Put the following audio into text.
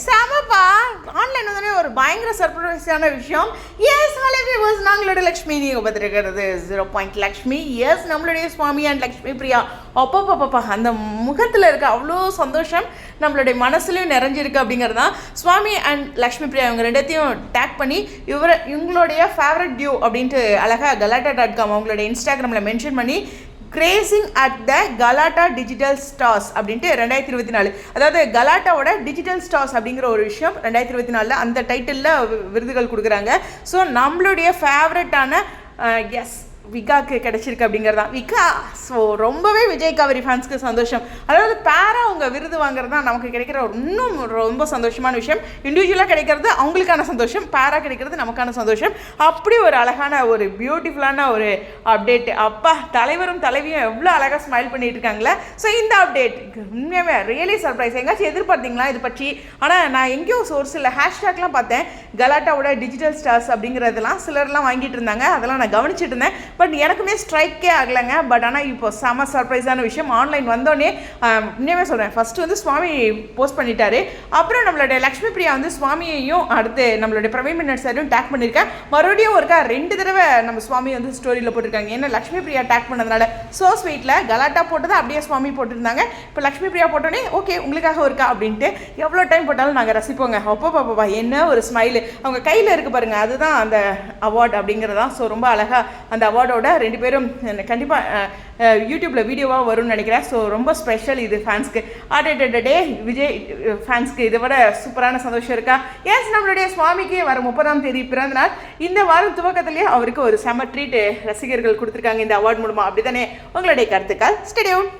செமப்பா online வந்தோடனே ஒரு பயங்கர சர்ப்ரைஸான விஷயம். எஸ் ஹலோ வியூவர்ஸ், நாங்களோட லக்ஷ்மி நீங்கள் பார்த்துருக்கிறது 0 லக்ஷ்மி. எஸ் நம்மளுடைய சுவாமி அண்ட் லக்ஷ்மி பிரியா அப்பப்பப்பா அந்த முகத்தில் இருக்க அவ்வளோ சந்தோஷம் நம்மளுடைய மனசுலையும் நிறைஞ்சிருக்கு அப்படிங்கிறது தான். சுவாமி அண்ட் லக்ஷ்மி பிரியா இவங்க ரெண்டத்தையும் டேக் பண்ணி இவங்களுடைய ஃபேவரட் டியூ அப்படின்ட்டு அழகாக galaata.com அவங்களுடைய இன்ஸ்டாகிராமில் மென்ஷன் பண்ணி கிரேசிங் அட் த கலாட்டா டிஜிட்டல் ஸ்டார்ஸ் அப்படின்ட்டு 2024, அதாவது கலாட்டாவோட டிஜிட்டல் ஸ்டார்ஸ் அப்படிங்கிற ஒரு விஷயம் 2024 அந்த டைட்டிலில் விருதுகள் கொடுக்குறாங்க. ஸோ நம்மளுடைய ஃபேவரட்டான எஸ் விகாக்கு கிடச்சிருக்கு அப்படிங்கிறது தான். விகா ஸோ ரொம்பவே விஜய் காவேரி ஃபேன்ஸ்க்கு சந்தோஷம். அதாவது பேரா அவங்க விருது வாங்குறது தான் நமக்கு கிடைக்கிற இன்னும் ரொம்ப சந்தோஷமான விஷயம். இண்டிவிஜுவலாக கிடைக்கிறது அவங்களுக்கான சந்தோஷம், பேரா கிடைக்கிறது நமக்கான சந்தோஷம். அப்படி ஒரு அழகான ஒரு பியூட்டிஃபுல்லான ஒரு அப்டேட். அப்பா தலைவரும் தலைவியும் எவ்வளோ அழகாக ஸ்மைல் பண்ணிட்டு இருக்காங்களே. ஸோ இந்த அப்டேட் உண்மையாகவே ரியலி சர்ப்ரைஸ். எங்காச்சும் எதிர்பார்த்தீங்களா இது பற்றி? ஆனால் நான் எங்கேயோ சோர்ஸில் ஹேஷ்டேக்லாம் பார்த்தேன், கலாட்டாவோட டிஜிட்டல் ஸ்டார்ஸ் அப்படிங்கிறதெல்லாம் சிலர்லாம் வாங்கிட்டு இருந்தாங்க, அதெல்லாம் நான் கவனிச்சுட்டு இருந்தேன். பட் எனக்குமே ஸ்ட்ரைக்கே ஆகலைங்க. பட் ஆனால் இப்போ செம சர்ப்ரைஸான விஷயம். ஆன்லைன் வந்தோடனே உண்மையாகவே சொல்கிறேன், ஃபஸ்ட்டு வந்து சுவாமி போஸ்ட் பண்ணிட்டாரு, அப்புறம் நம்மளுடைய லக்ஷ்மி பிரியா வந்து சுவாமியையும் அடுத்து நம்மளுடைய பிரவீன் மின்னட் சாரையும் டேக் பண்ணியிருக்கேன். மறுபடியும் ஒருக்கா 2 தடவை நம்ம சுவாமி வந்து ஸ்டோரியில் போட்டிருக்காங்க. ஏன்னா லக்ஷ்மி பிரியா டேக் பண்ணதுனால ஸோ ஸ்வீட்டில் கலாட்டா போட்டது அப்படியே சுவாமி போட்டிருந்தாங்க. இப்போ லக்ஷ்மி பிரியா போட்டோன்னே ஓகே உங்களுக்காக இருக்கா அப்படின்ட்டு எவ்வளோ டைம் போட்டாலும் நாங்கள் ரசிப்போங்க. அப்பப்பா என்ன ஒரு ஸ்மைலு அவங்க கையில் இருக்குது பாருங்கள், அதுதான் அந்த அவார்டு அப்படிங்கிறதான். ஸோ ரொம்ப அழகாக அந்த அவார்டோட 2 பேரும் கண்டிப்பாக யூடியூப்பில் வீடியோவாக வரும்னு நினைக்கிறேன். ஸோ ரொம்ப ஸ்பெஷல் இது ஃபேன்ஸ்க்கு. டே விஜய் ஃபேன்ஸ்க்கு இதை விட சூப்பரான சந்தோஷம் இருக்கா? எஸ் நம்மளுடைய சுவாமிக்கு வர 30ஆம் தேதி பிறந்தநாள். இந்த வாரம் துவக்கத்திலேயே அவருக்கு ஒரு செம ட்ரீட் ரசிகர்கள் கொடுத்துருக்காங்க இந்த அவார்டு மூலமாக. அப்படி தானே? உங்களுடைய கருத்துக்கள் ஸ்டேடியம்.